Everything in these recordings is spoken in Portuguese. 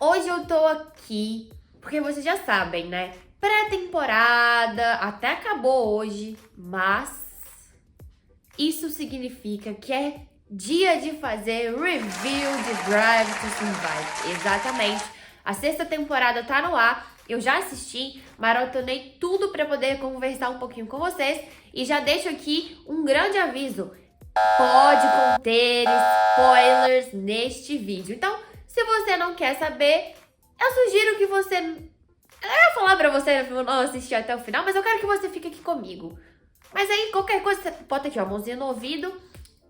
Hoje eu tô aqui porque vocês já sabem, né? Pré-temporada até acabou hoje, mas isso significa que é dia de fazer review de Drive to Survive. Exatamente. A sexta temporada tá no ar. Eu já assisti, maratonei tudo pra poder conversar um pouquinho com vocês. E já deixo aqui um grande aviso. Pode conter spoilers neste vídeo. Então, se você não quer saber, eu sugiro que você... Eu ia falar pra você não assistir até o final, mas eu quero que você fique aqui comigo. Mas aí, qualquer coisa, você bota aqui, ó, mãozinha no ouvido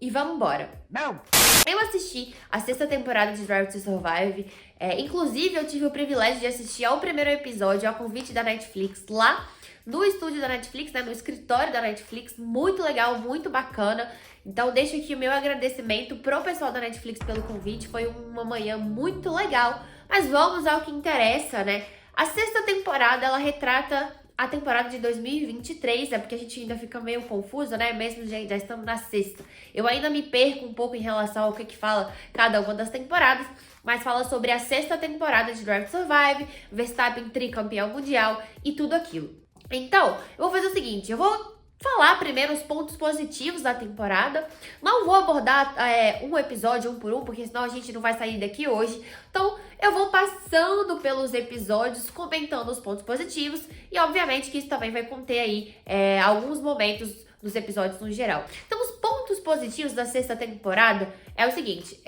e vamos embora. Não! Eu assisti a sexta temporada de Drive to Survive. Inclusive, eu tive o privilégio de assistir ao primeiro episódio, ao convite da Netflix, lá no estúdio da Netflix, né, no escritório da Netflix. Muito legal, muito bacana. Então, deixo aqui o meu agradecimento pro pessoal da Netflix pelo convite. Foi uma manhã muito legal. Mas vamos ao que interessa, né? A sexta temporada, ela retrata a temporada de 2023, porque a gente ainda fica meio confuso, né? Mesmo já estamos na sexta. Eu ainda me perco um pouco em relação ao que fala cada uma das temporadas, mas fala sobre a sexta temporada de Drive to Survive, Verstappen tricampeão mundial e tudo aquilo. Então, eu vou fazer o seguinte, eu vou falar primeiro os pontos positivos da temporada. Não vou abordar um episódio um por um, porque senão a gente não vai sair daqui hoje. Então, eu vou passando pelos episódios, comentando os pontos positivos. E, obviamente, que isso também vai conter aí alguns momentos dos episódios no geral. Então, os pontos positivos da sexta temporada é o seguinte.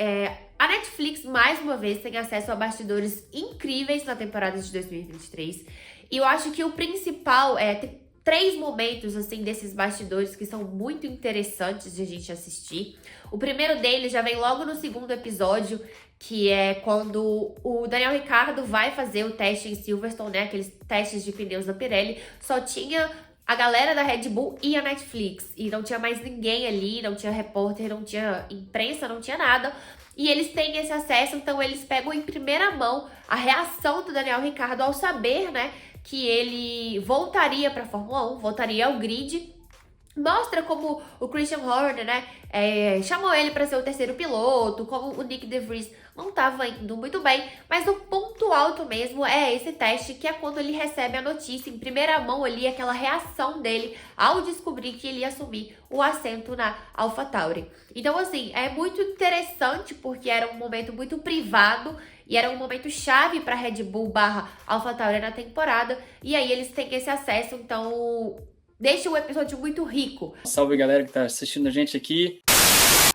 A Netflix, mais uma vez, tem acesso a bastidores incríveis na temporada de 2023. E eu acho que o principal tem 3 momentos, assim, desses bastidores que são muito interessantes de a gente assistir. O primeiro deles já vem logo no segundo episódio, que é quando o Daniel Ricciardo vai fazer o teste em Silverstone, né? Aqueles testes de pneus da Pirelli. Só tinha a galera da Red Bull e a Netflix. E não tinha mais ninguém ali, não tinha repórter, não tinha imprensa, não tinha nada. E eles têm esse acesso, então eles pegam em primeira mão a reação do Daniel Ricciardo ao saber, né, que ele voltaria para a Fórmula 1, voltaria ao grid. Mostra como o Christian Horner, né, chamou ele para ser o terceiro piloto, como o Nick De Vries não estava indo muito bem, mas o ponto alto mesmo é esse teste, que é quando ele recebe a notícia em primeira mão ali, aquela reação dele ao descobrir que ele ia assumir o assento na AlphaTauri. Então, assim, é muito interessante porque era um momento muito privado e era um momento chave para Red Bull / AlphaTauri na temporada, e aí eles têm esse acesso, então deixa o episódio muito rico. Salve, galera que tá assistindo a gente aqui.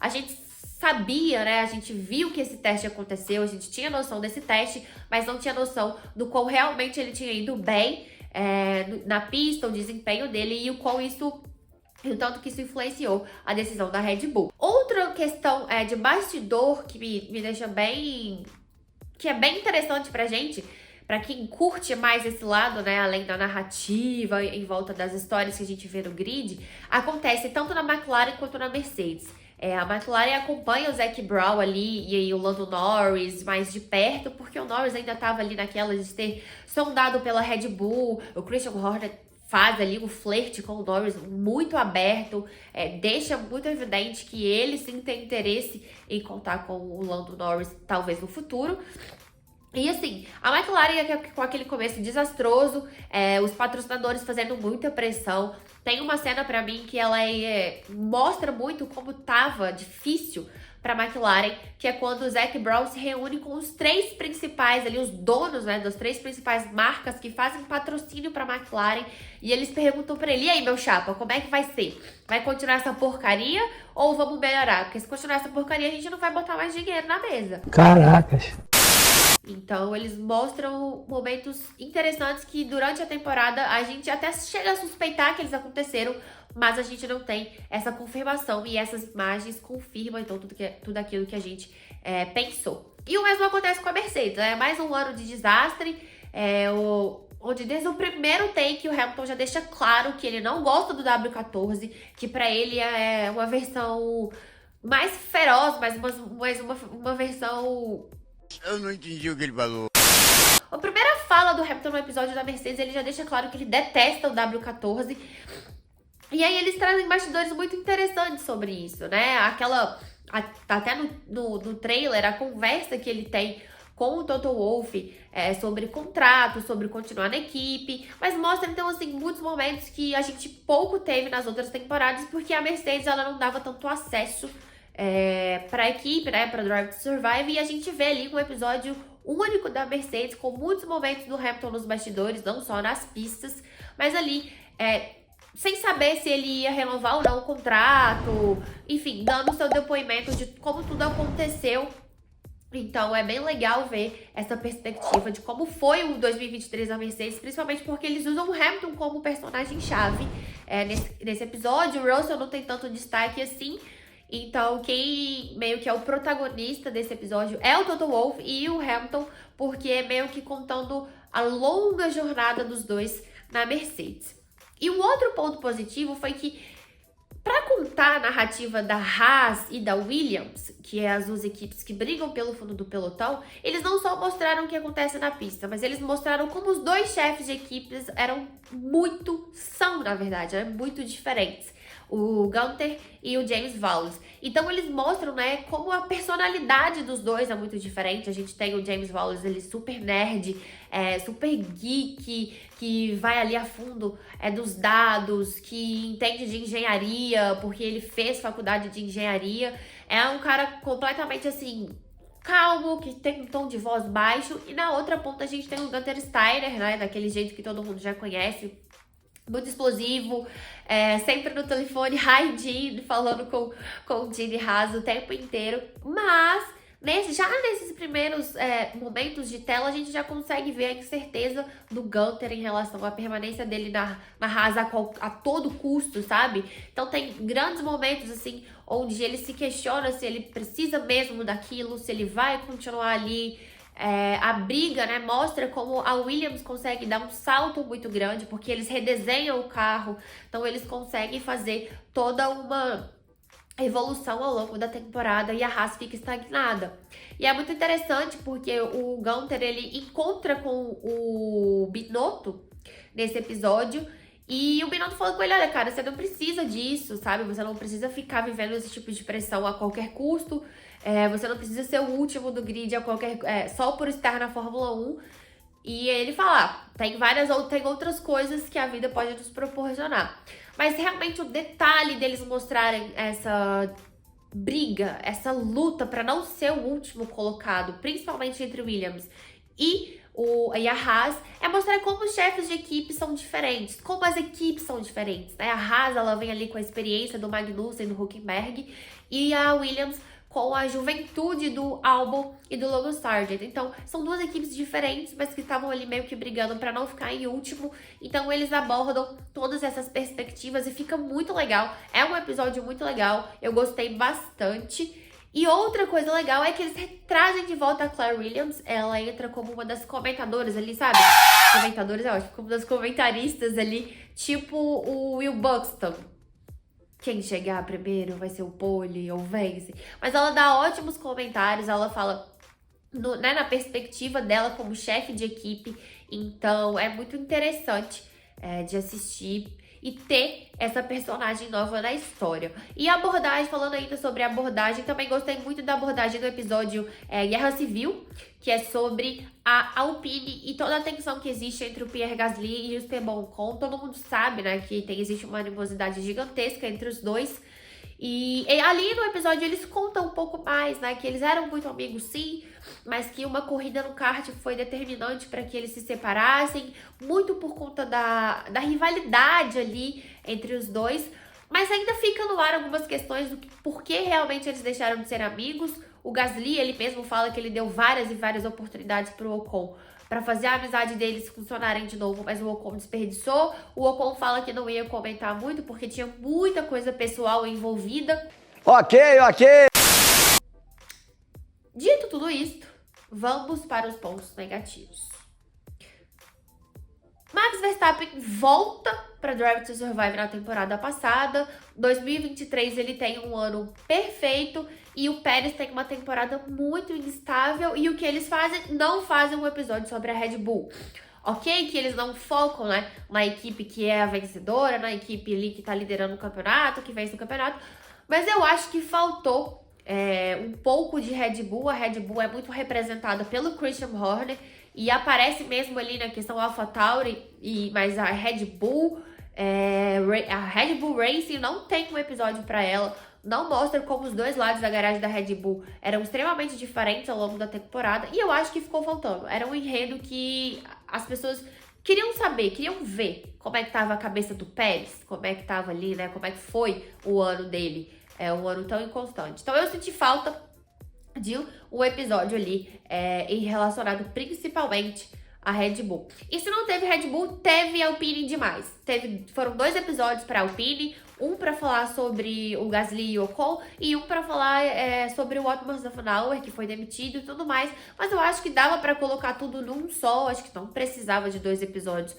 A gente sabia, né? A gente viu que esse teste aconteceu, a gente tinha noção desse teste, mas não tinha noção do quão realmente ele tinha ido bem na pista, o desempenho dele e o tanto que isso influenciou a decisão da Red Bull. Outra questão de bastidor que me deixa que é bem interessante pra gente, pra quem curte mais esse lado, né, além da narrativa em volta das histórias que a gente vê no grid, acontece tanto na McLaren quanto na Mercedes. A McLaren acompanha o Zac Brown ali e aí o Lando Norris mais de perto, porque o Norris ainda estava ali naquela de ter sondado pela Red Bull. O Christian Horner faz ali o flerte com o Norris muito aberto, deixa muito evidente que ele sim tem interesse em contar com o Lando Norris talvez no futuro. E assim, a McLaren com aquele começo desastroso, os patrocinadores fazendo muita pressão. Tem uma cena pra mim que ela mostra muito como tava difícil pra McLaren, que é quando o Zac Brown se reúne com os 3 principais ali, os donos, né, das 3 principais marcas que fazem patrocínio pra McLaren, e eles perguntam pra ele: e aí, meu chapa, como é que vai ser? Vai continuar essa porcaria ou vamos melhorar? Porque se continuar essa porcaria, a gente não vai botar mais dinheiro na mesa. Caracas! Então, eles mostram momentos interessantes que durante a temporada a gente até chega a suspeitar que eles aconteceram, mas a gente não tem essa confirmação e essas imagens confirmam então tudo aquilo que a gente pensou. E o mesmo acontece com a Mercedes, é mais um ano de desastre, onde desde o primeiro take o Hamilton já deixa claro que ele não gosta do W14, que pra ele é uma versão mais feroz, mas uma versão... Eu não entendi o que ele falou. A primeira fala do Hamilton no episódio da Mercedes, ele já deixa claro que ele detesta o W14. E aí eles trazem bastidores muito interessantes sobre isso, né? Até no trailer, a conversa que ele tem com o Toto Wolff sobre contrato, sobre continuar na equipe, mas mostra então assim muitos momentos que a gente pouco teve nas outras temporadas, porque a Mercedes ela não dava tanto acesso para a equipe, né, para Drive to Survive, e a gente vê ali um episódio único da Mercedes com muitos momentos do Hamilton nos bastidores, não só nas pistas, mas ali sem saber se ele ia renovar ou não o contrato, enfim, dando seu depoimento de como tudo aconteceu. Então é bem legal ver essa perspectiva de como foi o 2023 da Mercedes, principalmente porque eles usam o Hamilton como personagem-chave nesse episódio. O Russell não tem tanto destaque assim, então quem meio que é o protagonista desse episódio é o Toto Wolff e o Hamilton, porque é meio que contando a longa jornada dos dois na Mercedes. E um outro ponto positivo foi que, para contar a narrativa da Haas e da Williams, que é as duas equipes que brigam pelo fundo do pelotão, eles não só mostraram o que acontece na pista, mas eles mostraram como os dois chefes de equipes são, na verdade, muito diferentes. O Gunter e o James Vowles. Então eles mostram, né, como a personalidade dos dois é muito diferente. A gente tem o James Vowles, ele super nerd, super geek, que vai ali a fundo dos dados, que entende de engenharia, porque ele fez faculdade de engenharia. É um cara completamente assim, calmo, que tem um tom de voz baixo. E na outra ponta a gente tem o Gunter Steiner, né, daquele jeito que todo mundo já conhece, muito explosivo, sempre no telefone, hi Jean, falando com o Gene Haas o tempo inteiro. Mas nesses primeiros momentos de tela, a gente já consegue ver a incerteza do Gunter em relação à permanência dele na Haas a todo custo, sabe? Então tem grandes momentos assim onde ele se questiona se ele precisa mesmo daquilo, se ele vai continuar ali. A briga, né, mostra como a Williams consegue dar um salto muito grande, porque eles redesenham o carro, então eles conseguem fazer toda uma evolução ao longo da temporada e a Haas fica estagnada. E é muito interessante porque o Gunter, ele encontra com o Binotto nesse episódio, e o Binotto falou com ele, olha cara, você não precisa disso, sabe? Você não precisa ficar vivendo esse tipo de pressão a qualquer custo, você não precisa ser o último do grid só por estar na Fórmula 1. E ele fala, tem outras coisas que a vida pode nos proporcionar. Mas realmente o detalhe deles mostrarem essa briga, essa luta para não ser o último colocado, principalmente entre o Williams e a Haas, é mostrar como os chefes de equipe são diferentes, como as equipes são diferentes, né? A Haas, ela vem ali com a experiência do Magnussen, do Hülkenberg, e a Williams com a juventude do Albon e do Logan Sargent. Então, são duas equipes diferentes, mas que estavam ali meio que brigando para não ficar em último. Então, eles abordam todas essas perspectivas e fica muito legal. É um episódio muito legal, eu gostei bastante. E outra coisa legal é que eles trazem de volta a Claire Williams. Ela entra como uma das comentadoras ali, sabe? Comentadoras é ótimo, como das comentaristas ali, tipo o Will Buxton. Quem chegar primeiro vai ser o pole ou vence. Mas ela dá ótimos comentários, ela fala na perspectiva dela como chefe de equipe. Então é muito interessante de assistir e ter essa personagem nova na história. E a abordagem, falando ainda sobre a abordagem, também gostei muito da abordagem do episódio Guerra Civil, que é sobre a Alpine e toda a tensão que existe entre o Pierre Gasly e o Esteban Ocon. Todo mundo sabe, né, que existe uma animosidade gigantesca entre os dois. E ali no episódio eles contam um pouco mais, né, que eles eram muito amigos sim, mas que uma corrida no kart foi determinante para que eles se separassem, muito por conta da rivalidade ali entre os dois. Mas ainda fica no ar algumas questões do por que realmente eles deixaram de ser amigos. O Gasly, ele mesmo fala que ele deu várias e várias oportunidades pro Ocon para fazer a amizade deles funcionarem de novo, mas o Ocon desperdiçou. O Ocon fala que não ia comentar muito porque tinha muita coisa pessoal envolvida. Ok. Dito tudo isto, vamos para os pontos negativos. Max Verstappen volta para Drive to Survive na temporada passada. 2023 ele tem um ano perfeito e o Pérez tem uma temporada muito instável. E o que eles fazem? Não fazem um episódio sobre a Red Bull. Ok? Que eles não focam, né, na equipe que é a vencedora, na equipe ali que tá liderando o campeonato, que vence o campeonato. Mas eu acho que faltou um pouco de Red Bull. A Red Bull é muito representada pelo Christian Horner e aparece mesmo ali na questão AlphaTauri, mas a Red Bull Racing não tem um episódio pra ela. Não mostra como os dois lados da garagem da Red Bull eram extremamente diferentes ao longo da temporada. E eu acho que ficou faltando. Era um enredo que as pessoas queriam saber, queriam ver como é que tava a cabeça do Pérez, como é que tava ali, né? Como é que foi o ano dele, um ano tão inconstante. Então eu senti falta de um episódio ali relacionado principalmente a Red Bull. E se não teve Red Bull, teve Alpine demais. Foram 2 episódios para Alpine, um para falar sobre o Gasly e o Ocon e um para falar sobre o Otmar Zafnauer, que foi demitido e tudo mais. Mas eu acho que dava para colocar tudo num só, acho que não precisava de 2 episódios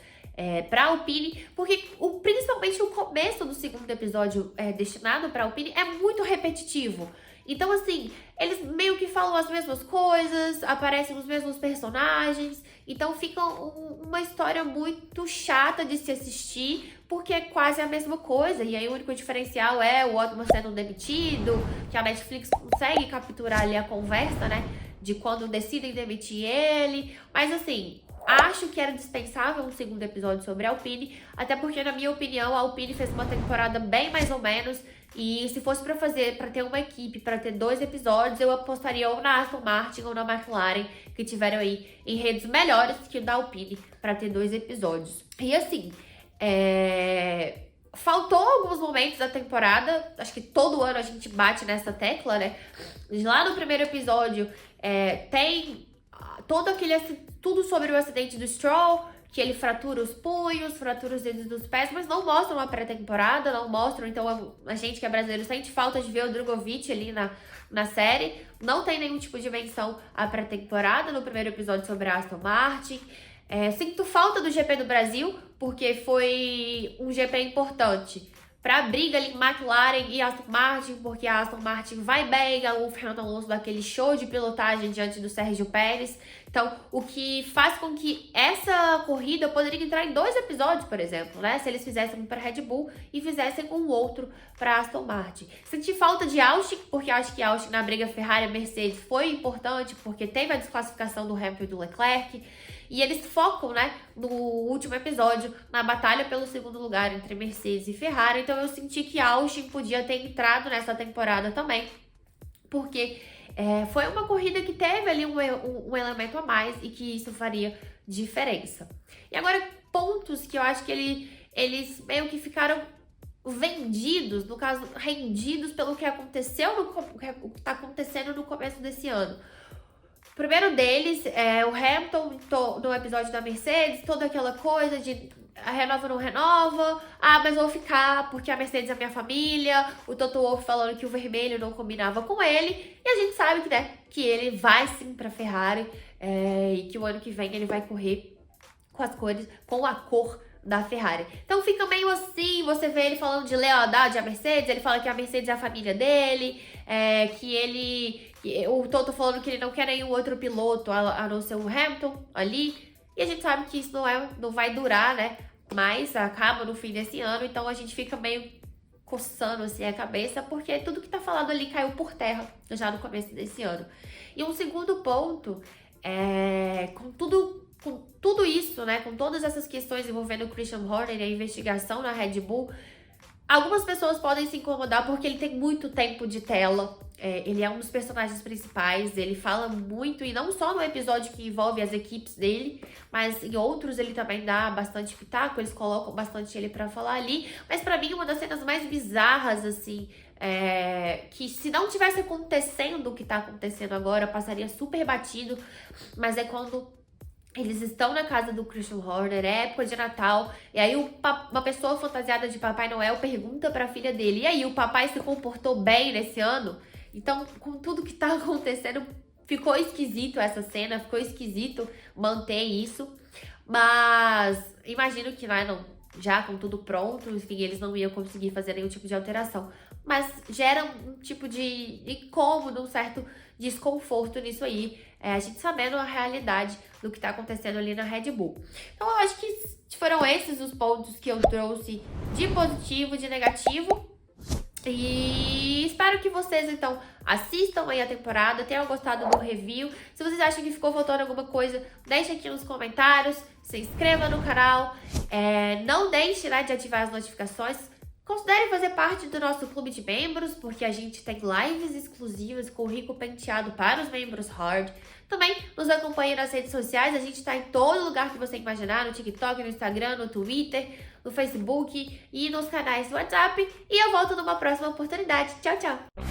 para Alpine, porque principalmente o começo do segundo episódio destinado para Alpine é muito repetitivo. Então, assim, eles meio que falam as mesmas coisas, aparecem os mesmos personagens, então fica uma história muito chata de se assistir, porque é quase a mesma coisa. E aí o único diferencial é o Otmar sendo demitido, que a Netflix consegue capturar ali a conversa, né, de quando decidem demitir ele. Mas, assim, acho que era dispensável um segundo episódio sobre a Alpine, até porque, na minha opinião, a Alpine fez uma temporada bem mais ou menos. E se fosse pra ter uma equipe, pra ter 2 episódios, eu apostaria ou na Aston Martin ou na McLaren, que tiveram aí enredos melhores que o da Alpine, pra ter 2 episódios. E assim, faltou alguns momentos da temporada, acho que todo ano a gente bate nessa tecla, né? Lá no primeiro episódio tem tudo sobre o acidente do Stroll, que ele fratura os punhos, fratura os dedos dos pés, mas não mostram a pré-temporada, não mostram, então a gente que é brasileiro sente falta de ver o Drogovic ali na série. Não tem nenhum tipo de menção à pré-temporada no primeiro episódio sobre a Aston Martin. Sinto falta do GP do Brasil, porque foi um GP importante para a briga ali em McLaren e Aston Martin, porque a Aston Martin vai bem, o Fernando Alonso daquele show de pilotagem diante do Sérgio Pérez. Então, o que faz com que essa corrida poderia entrar em 2 episódios, por exemplo, né? Se eles fizessem um para Red Bull e fizessem um outro para Aston Martin. Senti falta de Austin, porque acho que Austin na briga Ferrari-Mercedes foi importante, porque teve a desclassificação do Hamilton e do Leclerc. E eles focam, né, no último episódio, na batalha pelo segundo lugar entre Mercedes e Ferrari. Então eu senti que Austin podia ter entrado nessa temporada também, porque foi uma corrida que teve ali um elemento a mais e que isso faria diferença. E agora, pontos que eu acho que eles meio que ficaram vendidos, no caso, rendidos pelo que aconteceu, o que está acontecendo no começo desse ano. O primeiro deles é o Hamilton no episódio da Mercedes, toda aquela coisa de renova ou não renova, mas vou ficar porque a Mercedes é minha família, o Toto Wolff falando que o vermelho não combinava com ele, e a gente sabe que, né, que ele vai sim pra Ferrari e que o ano que vem ele vai correr com a cor da Ferrari. Então fica meio assim, você vê ele falando de lealdade à Mercedes, ele fala que a Mercedes é a família dele, o Toto falando que ele não quer nenhum outro piloto a não ser o Hamilton ali, e a gente sabe que isso não vai durar, né, mas acaba no fim desse ano, então a gente fica meio coçando assim a cabeça, porque tudo que tá falado ali caiu por terra já no começo desse ano. E um segundo ponto, com tudo isso, né, com todas essas questões envolvendo o Christian Horner e a investigação na Red Bull, algumas pessoas podem se incomodar porque ele tem muito tempo de tela, ele é um dos personagens principais, ele fala muito, e não só no episódio que envolve as equipes dele, mas em outros ele também dá bastante pitaco, eles colocam bastante ele pra falar ali, mas pra mim uma das cenas mais bizarras, assim, que se não tivesse acontecendo o que tá acontecendo agora, passaria super batido, mas é quando eles estão na casa do Christian Horner, é época de Natal, e aí uma pessoa fantasiada de Papai Noel pergunta pra filha dele, e aí, o papai se comportou bem nesse ano? Então, com tudo que tá acontecendo, ficou esquisito essa cena, ficou esquisito manter isso, mas imagino que, já com tudo pronto, enfim, eles não iam conseguir fazer nenhum tipo de alteração. Mas gera um tipo de incômodo, um certo desconforto nisso aí, a gente sabendo a realidade do que tá acontecendo ali na Red Bull. Então eu acho que foram esses os pontos que eu trouxe de positivo, de negativo. E espero que vocês, então, assistam aí a temporada, tenham gostado do review. Se vocês acham que ficou faltando alguma coisa, deixe aqui nos comentários, se inscreva no canal, não deixe, né, de ativar as notificações. Considere fazer parte do nosso clube de membros, porque a gente tem lives exclusivas com o Rico Penteado para os membros hard. Também nos acompanhe nas redes sociais, a gente tá em todo lugar que você imaginar, no TikTok, no Instagram, no Twitter, no Facebook e nos canais do WhatsApp. E eu volto numa próxima oportunidade. Tchau, tchau!